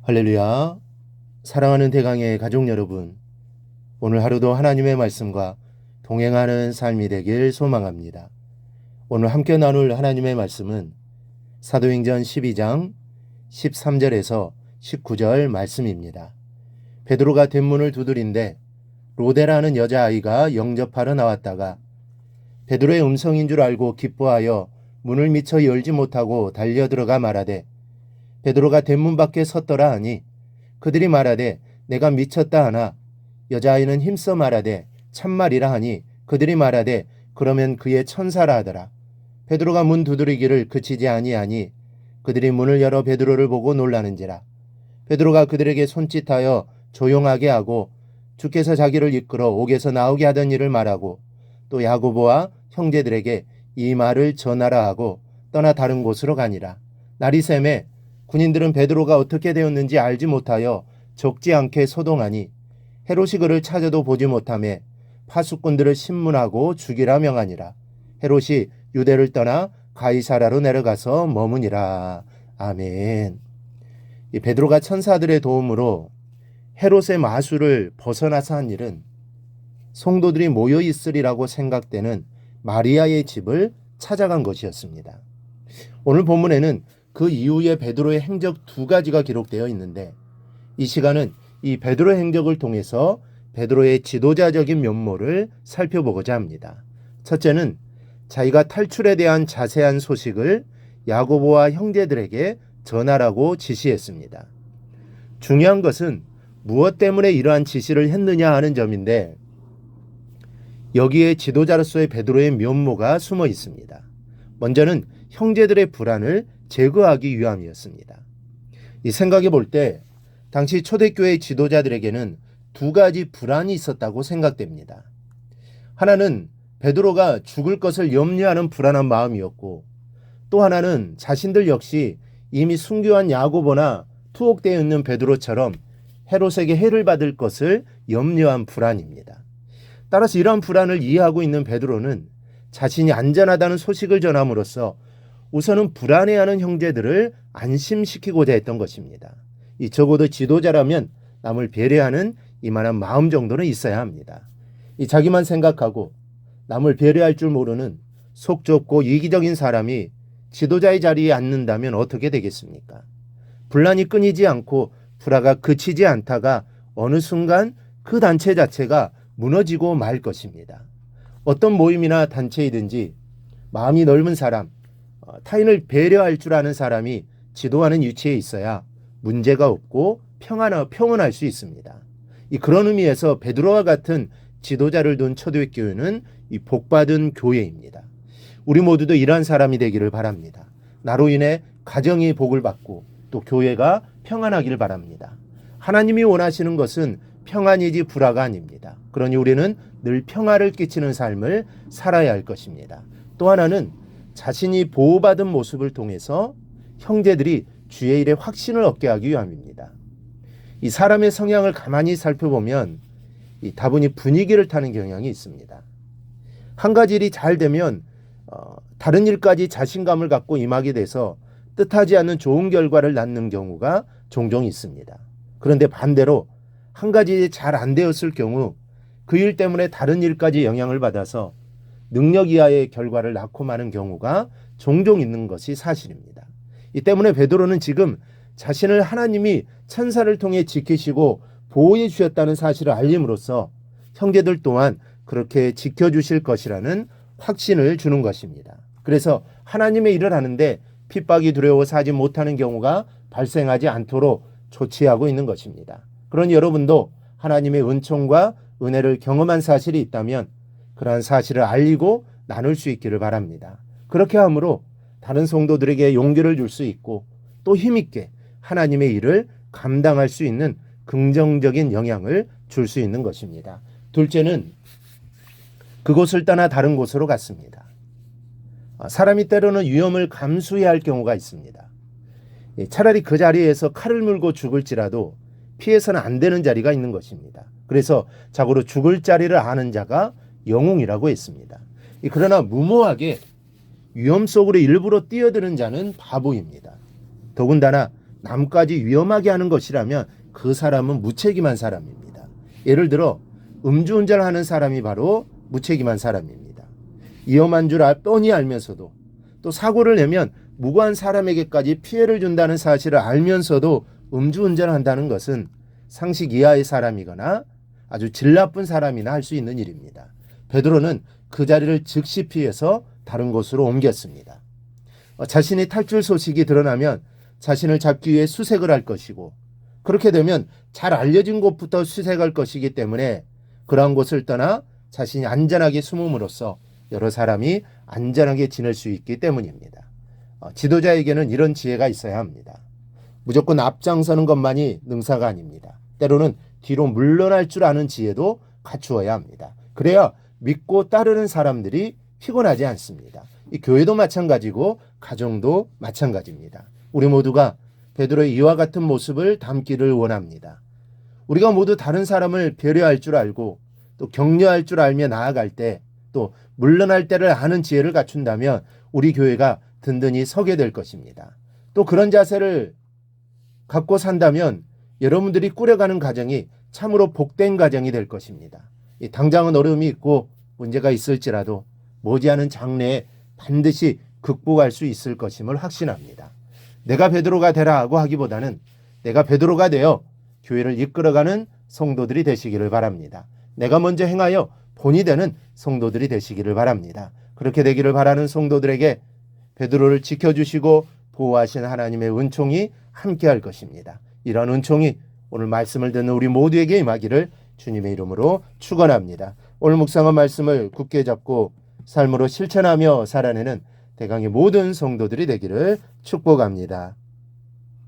할렐루야. 사랑하는 대강의 가족 여러분, 오늘 하루도 하나님의 말씀과 동행하는 삶이 되길 소망합니다. 오늘 함께 나눌 하나님의 말씀은 사도행전 12장 13절에서 19절 말씀입니다. 베드로가 대문을 두드린데 로데라는 여자아이가 영접하러 나왔다가 베드로의 음성인 줄 알고 기뻐하여 문을 미처 열지 못하고 달려들어가 말하되 베드로가 대문 밖에 섰더라 하니 그들이 말하되 내가 미쳤다 하나 여자아이는 힘써 말하되 참말이라 하니 그들이 말하되 그러면 그의 천사라 하더라. 베드로가 문 두드리기를 그치지 아니하니 그들이 문을 열어 베드로를 보고 놀라는지라. 베드로가 그들에게 손짓하여 조용하게 하고 주께서 자기를 이끌어 옥에서 나오게 하던 일을 말하고 또 야고보와 형제들에게 이 말을 전하라 하고 떠나 다른 곳으로 가니라. 날이 새매 군인들은 베드로가 어떻게 되었는지 알지 못하여 적지 않게 소동하니 헤롯이 그를 찾아도 보지 못하며 파수꾼들을 신문하고 죽이라 명하니라. 헤롯이 유대를 떠나 가이사라로 내려가서 머무니라. 아멘. 이 베드로가 천사들의 도움으로 헤롯의 마술을 벗어나서 한 일은 성도들이 모여 있으리라고 생각되는 마리아의 집을 찾아간 것이었습니다. 오늘 본문에는 그 이후에 베드로의 행적 두 가지가 기록되어 있는데 이 시간은 이 베드로의 행적을 통해서 베드로의 지도자적인 면모를 살펴보고자 합니다. 첫째는 자기가 탈출에 대한 자세한 소식을 야고보와 형제들에게 전하라고 지시했습니다. 중요한 것은 무엇 때문에 이러한 지시를 했느냐 하는 점인데 여기에 지도자로서의 베드로의 면모가 숨어 있습니다. 먼저는 형제들의 불안을 제거하기 위함이었습니다. 이 생각해 볼 때 당시 초대교회 지도자들에게는 두 가지 불안이 있었다고 생각됩니다. 하나는 베드로가 죽을 것을 염려하는 불안한 마음이었고 또 하나는 자신들 역시 이미 순교한 야고보나 투옥되어 있는 베드로처럼 헤롯에게 해를 받을 것을 염려한 불안입니다. 따라서 이러한 불안을 이해하고 있는 베드로는 자신이 안전하다는 소식을 전함으로써 우선은 불안해하는 형제들을 안심시키고자 했던 것입니다. 이 적어도 지도자라면 남을 배려하는 이만한 마음 정도는 있어야 합니다. 이 자기만 생각하고 남을 배려할 줄 모르는 속 좁고 이기적인 사람이 지도자의 자리에 앉는다면 어떻게 되겠습니까? 분란이 끊이지 않고 불화가 그치지 않다가 어느 순간 그 단체 자체가 무너지고 말 것입니다. 어떤 모임이나 단체이든지 마음이 넓은 사람, 타인을 배려할 줄 아는 사람이 지도하는 위치에 있어야 문제가 없고 평온할 수 있습니다. 그런 의미에서 베드로와 같은 지도자를 둔 초대교회는 이 복받은 교회입니다. 우리 모두도 이러한 사람이 되기를 바랍니다. 나로 인해 가정이 복을 받고 또 교회가 평안하기를 바랍니다. 하나님이 원하시는 것은 평안이지 불화가 아닙니다. 그러니 우리는 늘 평화를 끼치는 삶을 살아야 할 것입니다. 또 하나는 자신이 보호받은 모습을 통해서 형제들이 주의 일에 확신을 얻게 하기 위함입니다. 이 사람의 성향을 가만히 살펴보면 다분히 분위기를 타는 경향이 있습니다. 한 가지 일이 잘 되면 다른 일까지 자신감을 갖고 임하게 돼서 뜻하지 않는 좋은 결과를 낳는 경우가 종종 있습니다. 그런데 반대로 한 가지 일이 잘 안 되었을 경우 그 일 때문에 다른 일까지 영향을 받아서 능력 이하의 결과를 낳고 마는 경우가 종종 있는 것이 사실입니다. 이 때문에 베드로는 지금 자신을 하나님이 천사를 통해 지키시고 보호해 주셨다는 사실을 알림으로써 형제들 또한 그렇게 지켜주실 것이라는 확신을 주는 것입니다. 그래서 하나님의 일을 하는데 핍박이 두려워 사지 못하는 경우가 발생하지 않도록 조치하고 있는 것입니다. 그러니 여러분도 하나님의 은총과 은혜를 경험한 사실이 있다면 그러한 사실을 알리고 나눌 수 있기를 바랍니다. 그렇게 함으로 다른 성도들에게 용기를 줄 수 있고 또 힘있게 하나님의 일을 감당할 수 있는 긍정적인 영향을 줄 수 있는 것입니다. 둘째는 그곳을 떠나 다른 곳으로 갔습니다. 사람이 때로는 위험을 감수해야 할 경우가 있습니다. 차라리 그 자리에서 칼을 물고 죽을지라도 피해서는 안 되는 자리가 있는 것입니다. 그래서 자고로 죽을 자리를 아는 자가 영웅이라고 했습니다. 그러나 무모하게 위험 속으로 일부러 뛰어드는 자는 바보입니다. 더군다나 남까지 위험하게 하는 것이라면 그 사람은 무책임한 사람입니다. 예를 들어 음주운전하는 사람이 바로 무책임한 사람입니다. 위험한 줄 뻔히 알면서도 또 사고를 내면 무고한 사람에게까지 피해를 준다는 사실을 알면서도 음주운전한다는 것은 상식 이하의 사람이거나 아주 질 나쁜 사람이나 할 수 있는 일입니다. 베드로는 그 자리를 즉시 피해서 다른 곳으로 옮겼습니다. 자신이 탈출 소식이 드러나면 자신을 잡기 위해 수색을 할 것이고 그렇게 되면 잘 알려진 곳부터 수색할 것이기 때문에 그러한 곳을 떠나 자신이 안전하게 숨음으로써 여러 사람이 안전하게 지낼 수 있기 때문입니다. 지도자에게는 이런 지혜가 있어야 합니다. 무조건 앞장서는 것만이 능사가 아닙니다. 때로는 뒤로 물러날 줄 아는 지혜도 갖추어야 합니다. 그래야 믿고 따르는 사람들이 피곤하지 않습니다. 이 교회도 마찬가지고 가정도 마찬가지입니다. 우리 모두가 베드로의 이와 같은 모습을 담기를 원합니다. 우리가 모두 다른 사람을 배려할 줄 알고 또 격려할 줄 알며 나아갈 때 또 물러날 때를 아는 지혜를 갖춘다면 우리 교회가 든든히 서게 될 것입니다. 또 그런 자세를 갖고 산다면 여러분들이 꾸려가는 가정이 참으로 복된 가정이 될 것입니다. 당장은 어려움이 있고 문제가 있을지라도 머지않은 장래에 반드시 극복할 수 있을 것임을 확신합니다. 내가 베드로가 되라고 하기보다는 내가 베드로가 되어 교회를 이끌어가는 성도들이 되시기를 바랍니다. 내가 먼저 행하여 본이 되는 성도들이 되시기를 바랍니다. 그렇게 되기를 바라는 성도들에게 베드로를 지켜주시고 보호하신 하나님의 은총이 함께할 것입니다. 이런 은총이 오늘 말씀을 듣는 우리 모두에게 임하기를 주님의 이름으로 축원합니다. 오늘 묵상한 말씀을 굳게 잡고 삶으로 실천하며 살아내는 대강의 모든 성도들이 되기를 축복합니다.